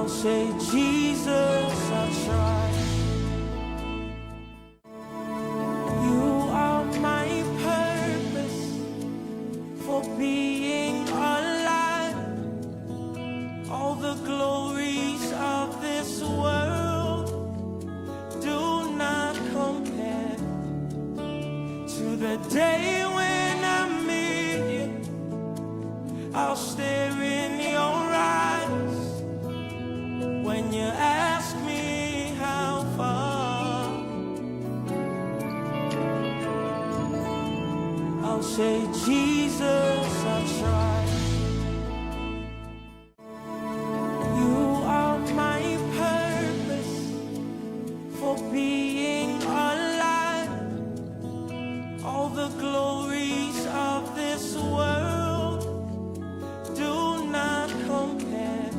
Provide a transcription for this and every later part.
I'll say, Jesus, I tried. You are my purpose for being alive. All the glories of this world do not compare to the day when I meet you. I'll stare in your eyes when you ask me how far. I'll say, Jesus, I tried. You are my purpose for being alive. All the glories of this world do not compare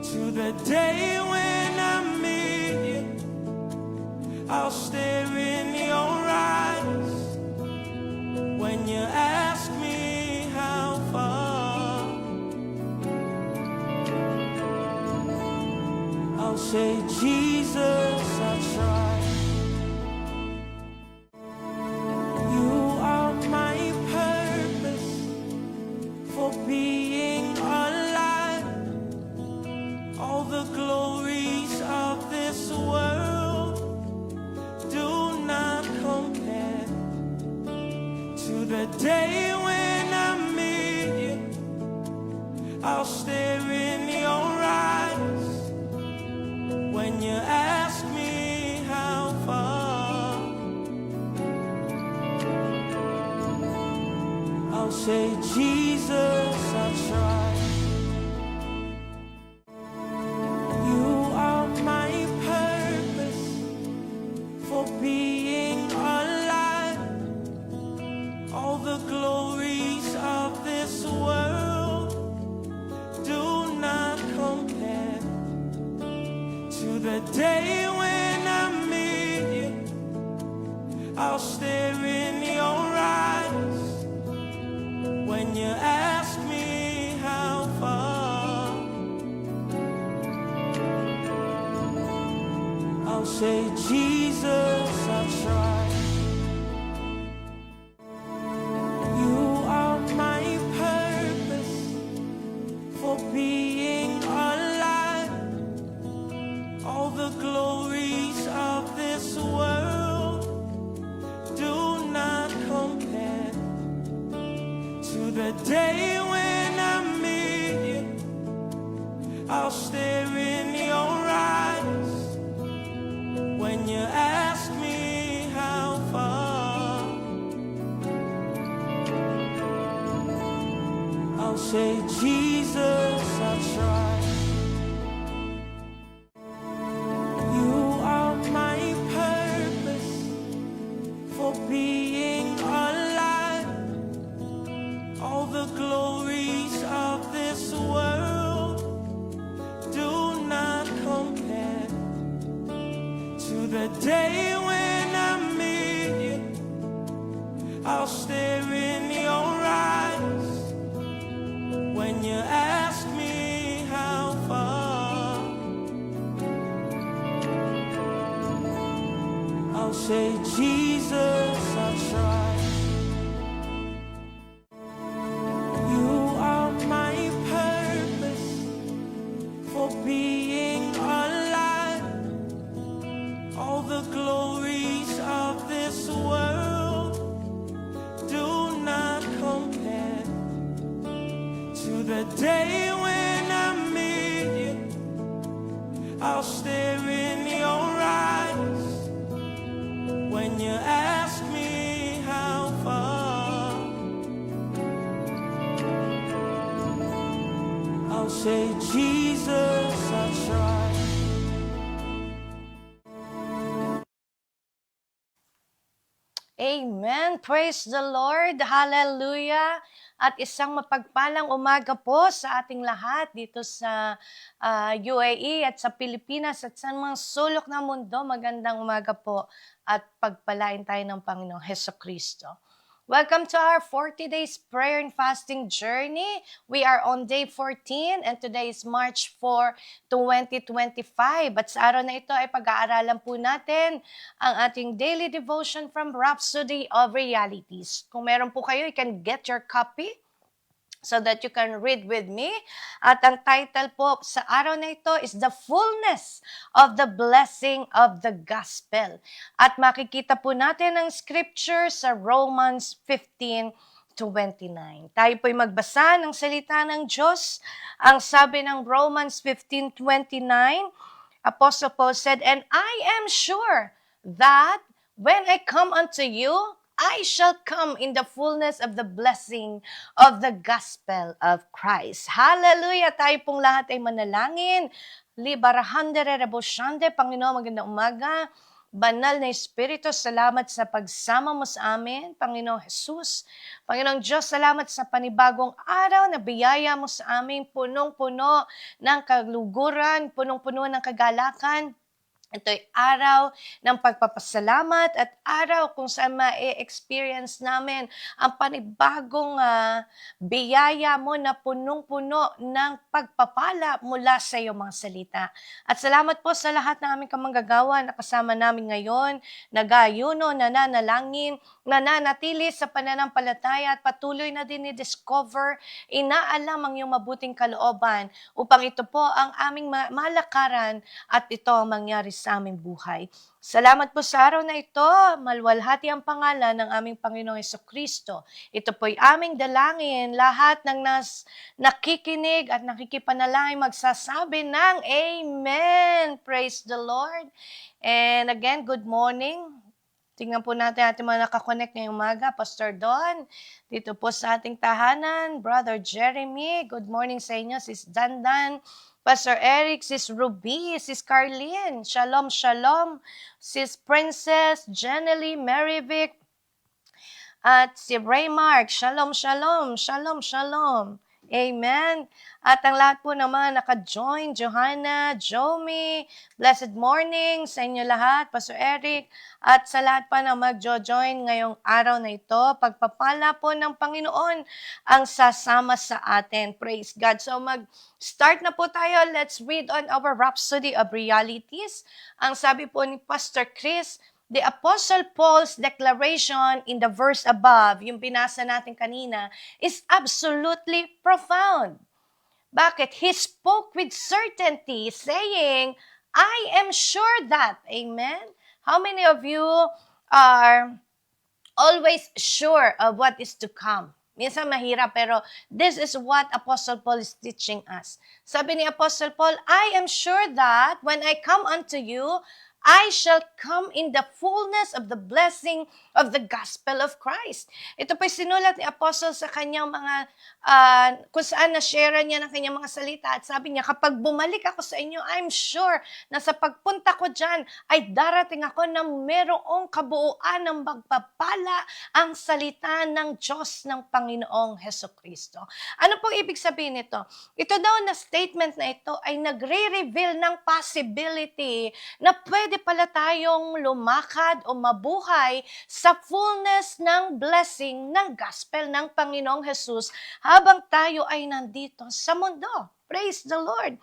to the day when I meet you. I'll stare in your eyes when you ask me how far. I'll say, Jesus, I tried. You are my purpose for being alive. All the glories of this world do not compare to the day when I meet you. I'll stare in your eyes when you ask me how far. I'll say, Jesus, I tried. You are my purpose for being alive. All the glories of this world do not compare to the day when I meet you. I'll stare in your eyes when you ask me how far. I'll say, Jesus, I tried. You are my purpose for being alive. All the glories of this world do not compare to the day when I meet you. I'll stare in your eyes when you ask me how far. I'll say, Jesus, I tried. You are my purpose for being alive. All the glories of this world do not compare to the day when I meet you. I'll stare in your eyes when you ask me how far. I'll say, Jesus, I tried. You are my purpose for being alive. All the glories of this world do not compare to the day when I meet you. I'll stare in your eyes when you ask me how far. I'll say, Jesus, I tried. Amen. Praise the Lord. Hallelujah. At isang mapagpalang umaga po sa ating lahat dito sa UAE at sa Pilipinas at sa mga sulok ng mundo. Magandang umaga po at pagpalain tayo ng Panginoong Hesukristo. Welcome to our 40 days prayer and fasting journey. We are on day 14 and today is March 4, 2025. At sa araw na ito ay pag-aaralan po natin ang ating daily devotion from Rhapsody of Realities. Kung meron po kayo, you can get your copy so that you can read with me. At ang title po sa araw na ito is The Fullness of the Blessing of the Gospel. At makikita po natin ang scripture sa Romans 15:29. Tayo po'y magbasa ng salita ng Diyos. Ang sabi ng Romans 15:29, Apostle Paul said, "And I am sure that when I come unto you, I shall come in the fullness of the blessing of the gospel of Christ." Hallelujah! Tayo pong lahat ay manalangin. Libarahande rebosyande, Panginoon, magandang umaga. Banal na Espiritu, salamat sa pagsama mo sa amin, Panginoong Jesus. Panginoong Diyos, salamat sa panibagong araw na biyaya mo sa amin, punong-puno ng kaluguran, punong-puno ng kagalakan. Ito'y araw ng pagpapasalamat at araw kung saan ma-experience namin ang panibagong biyaya mo na punong-puno ng pagpapala mula sa iyong mga salita. At salamat po sa lahat ng aming kamanggagawa na kasama namin ngayon, nag-aayuno, nananalangin, nananatili sa pananampalataya at patuloy na din i-discover, inaalam ang iyong mabuting kalooban upang ito po ang aming malakaran at ito ang mangyari sa aming buhay. Salamat po sa araw na ito. Malwalhati ang pangalan ng aming Panginoong Jesucristo. Ito po'y aming dalangin. Lahat ng nakikinig at nakikipanalangin magsasabi ng Amen. Praise the Lord. And again, good morning. Tingnan po natin ating mga nakakonect ngayong umaga. Pastor Don, dito po sa ating tahanan. Brother Jeremy, good morning sa inyo. Sis Dandan, Pastor Eric, Sis Ruby, Sis Carlene, Shalom, Shalom, Sis Princess, Jenely, Maryvic, at si Raymark, Shalom, Shalom, Shalom, Shalom. Amen. At ang lahat po ng mga naka-join, Johanna, Jomi, blessed morning sa inyo lahat, Pastor Eric, at sa lahat pa na mag-join ngayong araw na ito, pagpapala po ng Panginoon ang sasama sa atin. Praise God. So mag-start na po tayo. Let's read on our Rhapsody of Realities. Ang sabi po ni Pastor Chris, the Apostle Paul's declaration in the verse above, yung binasa natin kanina, is absolutely profound. Bakit? He spoke with certainty, saying, I am sure that. Amen? How many of you are always sure of what is to come? Minsan mahirap, pero this is what Apostle Paul is teaching us. Sabi ni Apostle Paul, I am sure that when I come unto you, I shall come in the fullness of the blessing of the gospel of Christ. Ito po'y sinulat ni Apostle sa kanyang mga, kung saan na-share niya ng kanyang mga salita. At sabi niya, kapag bumalik ako sa inyo, I'm sure na sa pagpunta ko dyan, ay darating ako na merong kabuuan ng magpapala ang salita ng Diyos ng Panginoong Hesukristo. Ano pong ibig sabihin nito? Ito daw na statement na ito ay nagre-reveal ng possibility na pwede pala tayong lumakad o mabuhay sa fullness ng blessing ng gospel ng Panginoong Jesus habang tayo ay nandito sa mundo. Praise the Lord!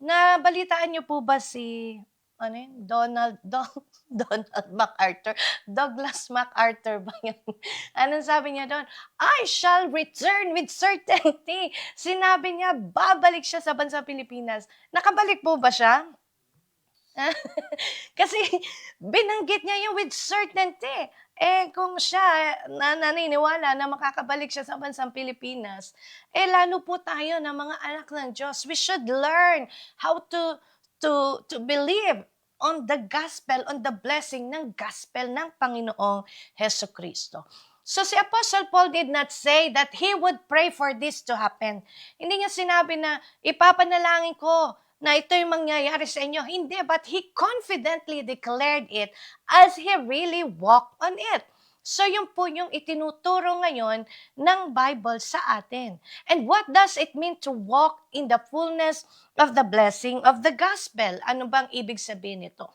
Nabalitaan niyo po ba si Donald MacArthur? Douglas MacArthur ba yan? Anong sabi niya doon? I shall return with certainty. Sinabi niya, babalik siya sa bansang Pilipinas. Nakabalik po ba siya? Kasi binanggit niya yung with certainty. Kung siya naniniwala na makakabalik siya sa bansang Pilipinas, lalo po tayo na mga anak ng Diyos. We should learn how to believe on the gospel, on the blessing ng gospel ng Panginoong Hesukristo. So si Apostle Paul did not say that he would pray for this to happen. Hindi niya sinabi na ipapanalangin ko na ito yung mangyayari sa inyo. Hindi, but he confidently declared it as he really walked on it. So yun po yung itinuturo ngayon ng Bible sa atin. And what does it mean to walk in the fullness of the blessing of the gospel? Ano bang ibig sabihin nito?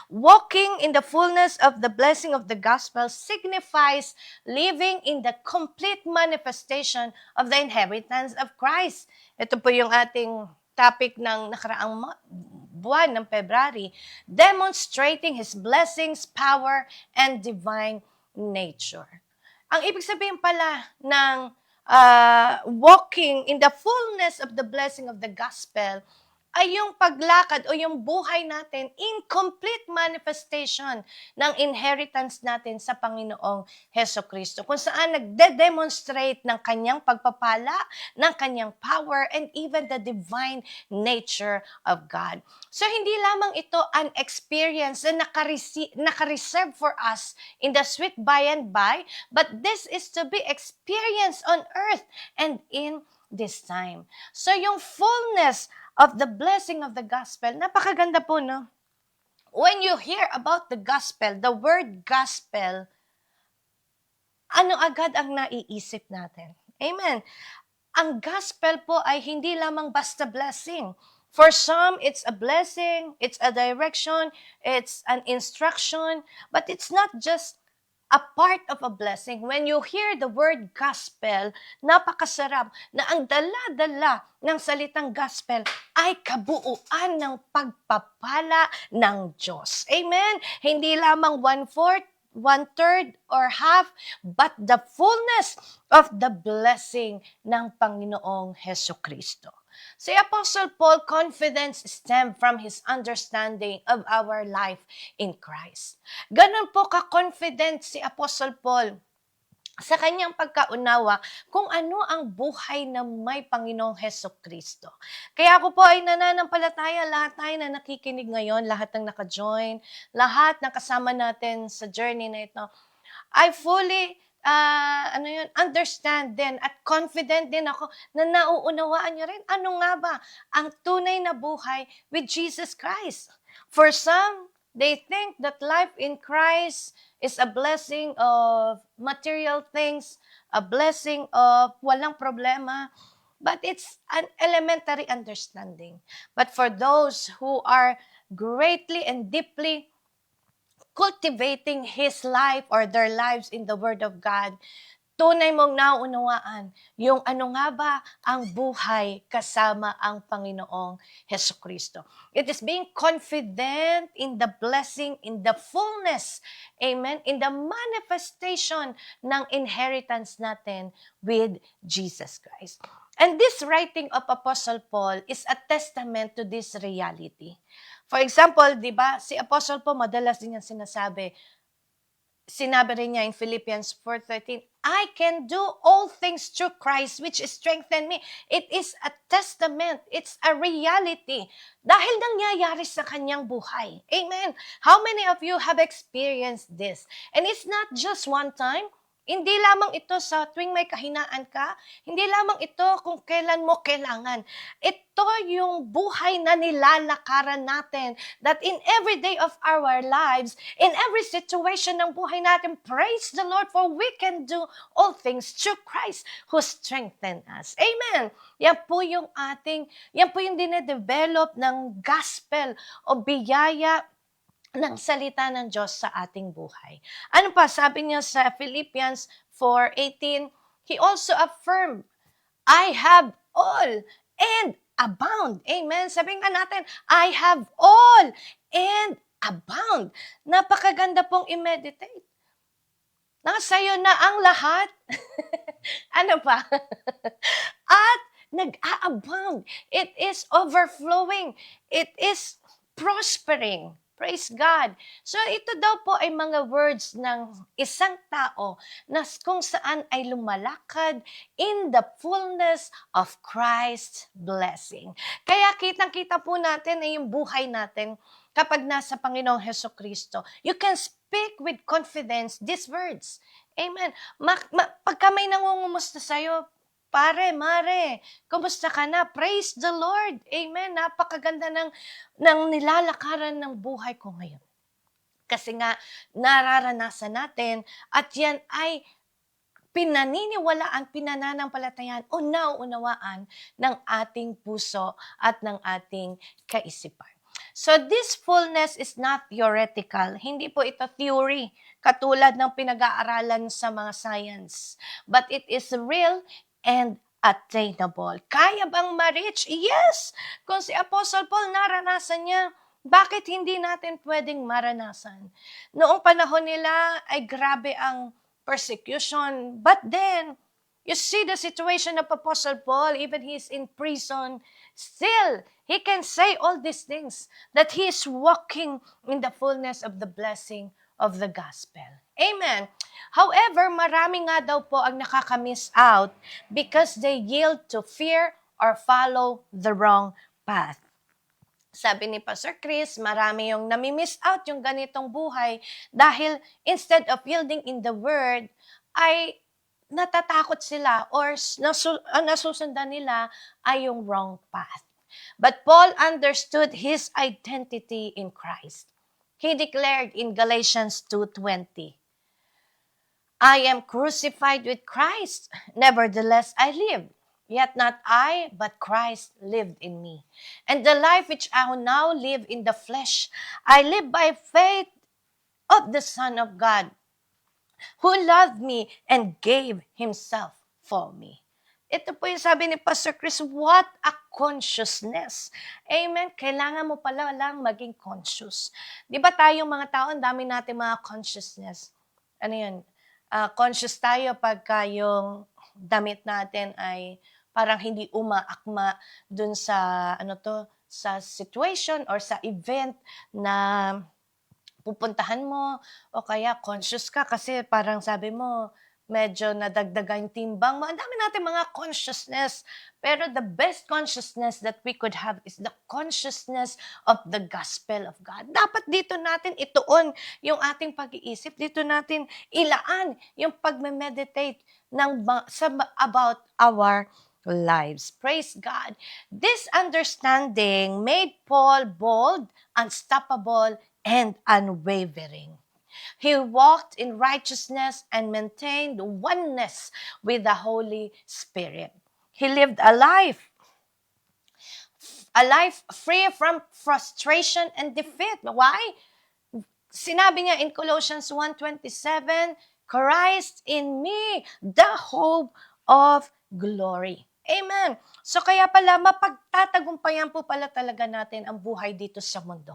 Walking in the fullness of the blessing of the gospel signifies living in the complete manifestation of the inheritance of Christ. Ito po yung ating topic ng nakaraang buwan ng February, demonstrating His blessings, power, and divine nature. Ang ibig sabihin pala ng walking in the fullness of the blessing of the gospel ay yung paglakad o yung buhay natin in complete manifestation ng inheritance natin sa Panginoong Heso Kristo. Kung saan nagde-demonstrate ng kanyang pagpapala, ng kanyang power, and even the divine nature of God. So hindi lamang ito an experience na naka-reserve for us in the sweet by and by, but this is to be experienced on earth and in this time. So yung fullness of the blessing of the gospel, napakaganda po, no? When you hear about the gospel, the word gospel, ano agad ang naiisip natin? Amen. Ang gospel po ay hindi lamang basta blessing. For some, it's a blessing, it's a direction, it's an instruction, but it's not just a part of a blessing. When you hear the word gospel, napakasarap na ang dala-dala ng salitang gospel ay kabuuan ng pagpapala ng Diyos. Amen? Hindi lamang 1/4, 1/3, or half, but the fullness of the blessing ng Panginoong Heso Kristo. Si Apostle Paul, confidence stemmed from his understanding of our life in Christ. Ganon po ka-confident si Apostle Paul sa kanyang pagkaunawa kung ano ang buhay na may Panginoong Heso Kristo. Kaya ako po ay nananampalataya, lahat tayo na nakikinig ngayon, lahat ng naka-join, lahat ng kasama natin sa journey na ito, I fully understand din at confident din ako na nauunawaan niyo rin ano nga ba ang tunay na buhay with Jesus Christ. For some, they think that life in Christ is a blessing of material things, a blessing of walang problema, but it's an elementary understanding. But for those who are greatly and deeply cultivating his life or their lives in the Word of God, tunay mong nauunawaan yung ano nga ba ang buhay kasama ang Panginoong Heso Kristo. It is being confident in the blessing, in the fullness, amen, in the manifestation ng inheritance natin with Jesus Christ. And this writing of Apostle Paul is a testament to this reality. For example, di ba, si Apostle Paul, madalas din yung sinabi rin niya in Philippians 4:13, I can do all things through Christ which strengthen me. It is a testament. It's a reality. Dahil nangyayari sa kanyang buhay. Amen. How many of you have experienced this? And it's not just one time. Hindi lamang ito sa tuwing may kahinaan ka. Hindi lamang ito kung kailan mo kailangan. Ito yung buhay na nilalakaran natin. That in every day of our lives, in every situation ng buhay natin, praise the Lord for we can do all things through Christ who strengthened us. Amen. Yan po yung dinedevelop ng gospel o biyaya ng salita ng Diyos sa ating buhay. Ano pa, sabi niya sa Philippians 4:18, He also affirmed, I have all and abound. Amen. Sabihin nga natin, I have all and abound. Napakaganda pong i-meditate. Nasa iyo na ang lahat. Ano pa? At nag-a-abound. It is overflowing. It is prospering. Praise God. So ito daw po ay mga words ng isang tao na kung saan ay lumalakad in the fullness of Christ's blessing. Kaya kitang-kita po natin na yung buhay natin kapag nasa Panginoong Heso Kristo. You can speak with confidence these words. Amen. Pagka may nangungumusta sa'yo, pare, mare, kumusta ka na? Praise the Lord. Amen. Napakaganda ng nilalakaran ng buhay ko ngayon. Kasi nga, nararanasan natin at yan ay pinaniniwalaan, pinananampalatayan o nauunawaan ng ating puso at ng ating kaisipan. So this fullness is not theoretical. Hindi po ito theory, katulad ng pinag-aaralan sa mga science. But it is real and attainable. Kaya bang ma-reach? Yes! Kung si Apostle Paul naranasan niya, bakit hindi natin pwedeng maranasan? Noong panahon nila ay grabe ang persecution. But then, you see the situation of Apostle Paul, even he's in prison, still, he can say all these things, that he is walking in the fullness of the blessing of the gospel. Amen. However, marami nga daw po ang nakaka-miss out because they yield to fear or follow the wrong path. Sabi ni Pastor Chris, marami yung nami-miss out yung ganitong buhay dahil instead of yielding in the word, ay natatakot sila or nasusundan nila ay yung wrong path. But Paul understood his identity in Christ. He declared in Galatians 2:20, I am crucified with Christ, nevertheless I live. Yet not I, but Christ lived in me. And the life which I now live in the flesh, I live by faith of the Son of God, who loved me and gave Himself for me. Ito po yung sabi ni Pastor Chris, what a consciousness. Amen. Kailangan mo pala lang maging conscious. Di ba tayong mga tao, ang dami natin mga consciousness. Ano yun? Conscious tayo pagka yung damit natin ay parang hindi umaakma dun sa sa situation or sa event na pupuntahan mo, o kaya conscious ka kasi parang sabi mo medyo nadagdagan yung timbang mo. Ang dami natin mga consciousness. Pero the best consciousness that we could have is the consciousness of the gospel of God. Dapat dito natin ituon yung ating pag-iisip. Dito natin ilaan yung pag-meditate about our lives. Praise God. This understanding made Paul bold, unstoppable, and unwavering. He walked in righteousness and maintained oneness with the Holy Spirit. He lived a life free from frustration and defeat. Why? Sinabi niya in Colossians 1:27, Christ in me, the hope of glory. Amen. So kaya pala, mapagtatagumpayan po pala talaga natin ang buhay dito sa mundo.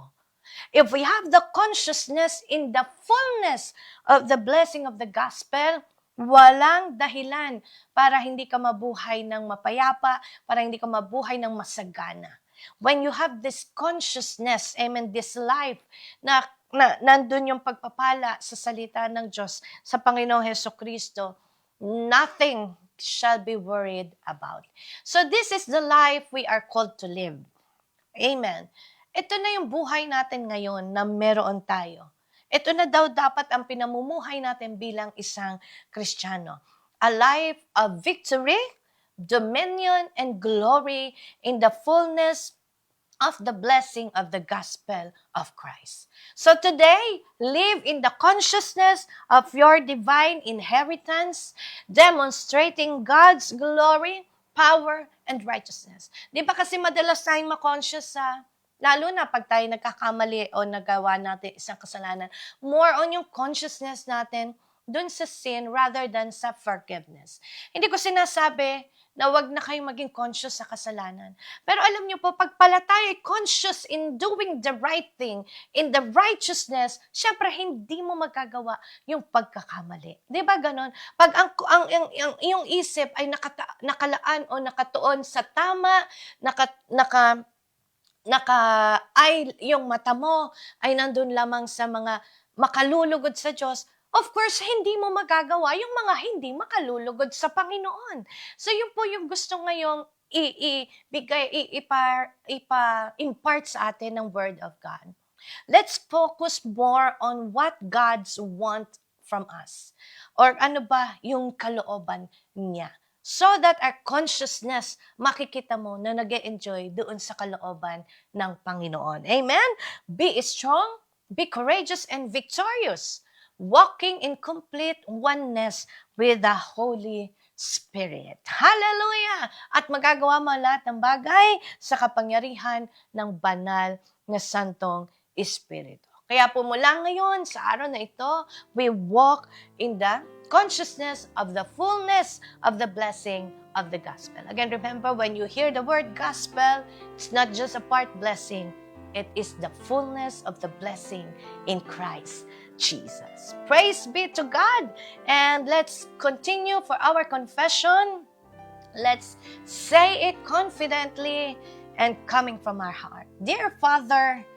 If we have the consciousness in the fullness of the blessing of the gospel, walang dahilan para hindi ka mabuhay ng mapayapa, para hindi ka mabuhay ng masagana. When you have this consciousness, amen, this life, na nandun yung pagpapala sa salita ng Diyos, sa Panginoong Hesukristo, nothing shall be worried about. So this is the life we are called to live. Amen. Ito na yung buhay natin ngayon na meron tayo. Ito na daw dapat ang pinamumuhay natin bilang isang Kristiyano. A life of victory, dominion, and glory in the fullness of the blessing of the gospel of Christ. So today, live in the consciousness of your divine inheritance, demonstrating God's glory, power, and righteousness. Di ba kasi madalas tayong ma-conscious sa lalo na pag tayo nagkakamali o nagawa natin isang kasalanan, more on yung consciousness natin dun sa sin rather than sa forgiveness. Hindi ko sinasabi na wag na kayong maging conscious sa kasalanan. Pero alam niyo po, pag pala tayo conscious in doing the right thing, in the righteousness, syempre hindi mo magagawa yung pagkakamali. Di ba ganon? Pag ang iyong isip ay nakalaan o nakatuon sa tama, yung mata mo ay nandun lamang sa mga makalulugod sa Diyos, of course, hindi mo magagawa yung mga hindi makalulugod sa Panginoon. So, yun po yung gusto ngayong impart sa atin ng Word of God. Let's focus more on what God's want from us. Or ano ba yung kalooban niya. So that our consciousness, makikita mo na nag-e-enjoy doon sa kalooban ng Panginoon. Amen? Be strong, be courageous, and victorious, walking in complete oneness with the Holy Spirit. Hallelujah! At magagawa mo lahat ng bagay sa kapangyarihan ng banal ng Santong Espiritu. Kaya po mula ngayon, sa araw na ito, we walk in the consciousness of the fullness of the blessing of the gospel. Again, remember, when you hear the word gospel, it's not just a part blessing. It is the fullness of the blessing in Christ Jesus. Praise be to God. And let's continue for our confession. Let's say it confidently and coming from our heart. Dear Father,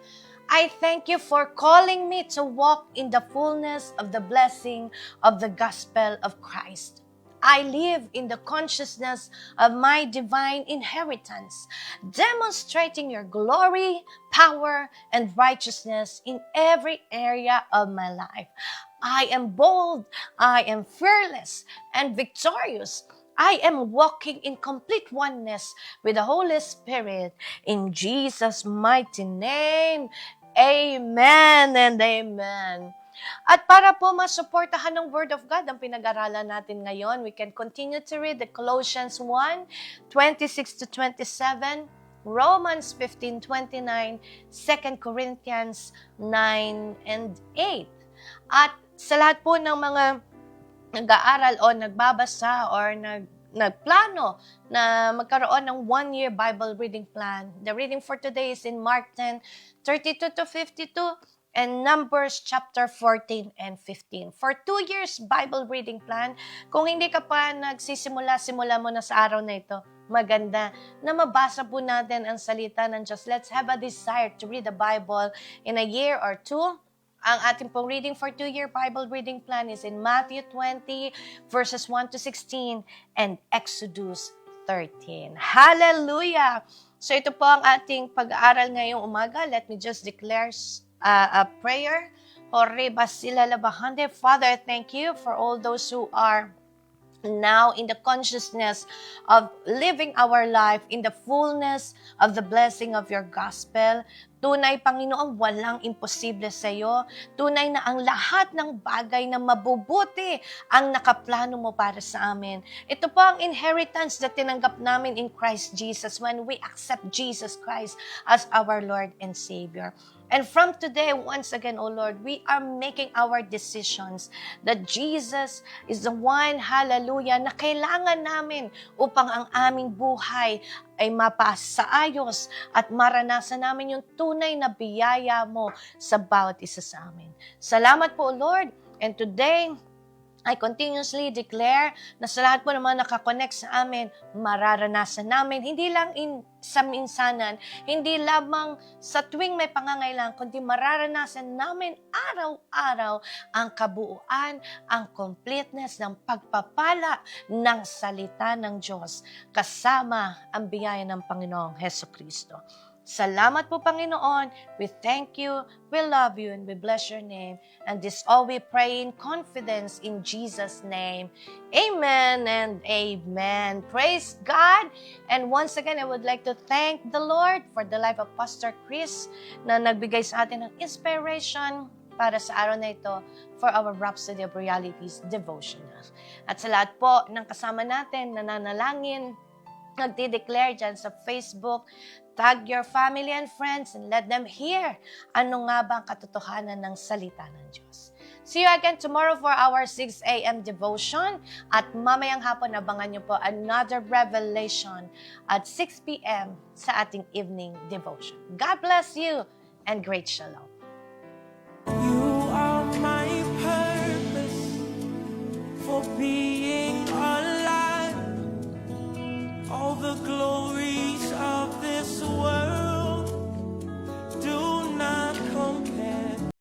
I thank you for calling me to walk in the fullness of the blessing of the gospel of Christ. I live in the consciousness of my divine inheritance, demonstrating your glory, power, and righteousness in every area of my life. I am bold, I am fearless, and victorious. I am walking in complete oneness with the Holy Spirit. In Jesus' mighty name, amen and amen. At para po masuportahan ng Word of God ang pinag-aralan natin ngayon, we can continue to read the Colossians 1, 26-27, Romans 15:29, 2 Corinthians 9 and 8. At sa lahat po ng mga nag-aaral o nagbabasa or nagplano na magkaroon ng one-year Bible reading plan. The reading for today is in Mark 10, 32-52 and Numbers chapter 14 and 15. For 2 years Bible reading plan, kung hindi ka pa simula mo na sa araw na ito, maganda na mabasa po natin ang salita ng Diyos. Let's have a desire to read the Bible in a year or two. Ang ating pong reading for 2-year Bible reading plan is in Matthew 20, verses 1-16, and Exodus 13. Hallelujah! So ito po ang ating pag-aaral ngayong umaga. Let me just declare a prayer. Father, thank you for all those who are now in the consciousness of living our life in the fullness of the blessing of your gospel. Tunay, Panginoon, walang imposible sa iyo. Tunay na ang lahat ng bagay na mabubuti ang nakaplano mo para sa amin. Ito po ang inheritance na tinanggap namin in Christ Jesus when we accept Jesus Christ as our Lord and Savior. And from today, once again, O Lord, we are making our decisions that Jesus is the one, hallelujah, na kailangan namin upang ang aming buhay ay mapasaayos at maranasan namin yung tunay na biyaya mo sa bawat isa sa amin. Salamat po, O Lord. And today, I continuously declare na sa lahat po naman nakakonect sa amin, mararanasan namin, hindi lang sa minsanan, hindi lamang sa tuwing may pangangailangan, kundi mararanasan namin araw-araw ang kabuuan, ang completeness ng pagpapala ng salita ng Diyos kasama ang biyaya ng Panginoong Hesukristo. Salamat po, Panginoon. We thank you, we love you, and we bless your name. And this all we pray in confidence in Jesus' name. Amen and amen. Praise God. And once again, I would like to thank the Lord for the life of Pastor Chris na nagbigay sa atin ng inspiration para sa araw na ito for our Rhapsody of Realities devotional. At sa lahat po ng kasama natin, nananalangin, nagdi-declare dyan sa Facebook, tag your family and friends and let them hear ano nga ba ang katotohanan ng salita ng Diyos. See you again tomorrow for our 6 a.m. devotion at mamayang hapon abangan niyo po another revelation at 6 p.m. sa ating evening devotion. God bless you and great shalom. You are my purpose for being.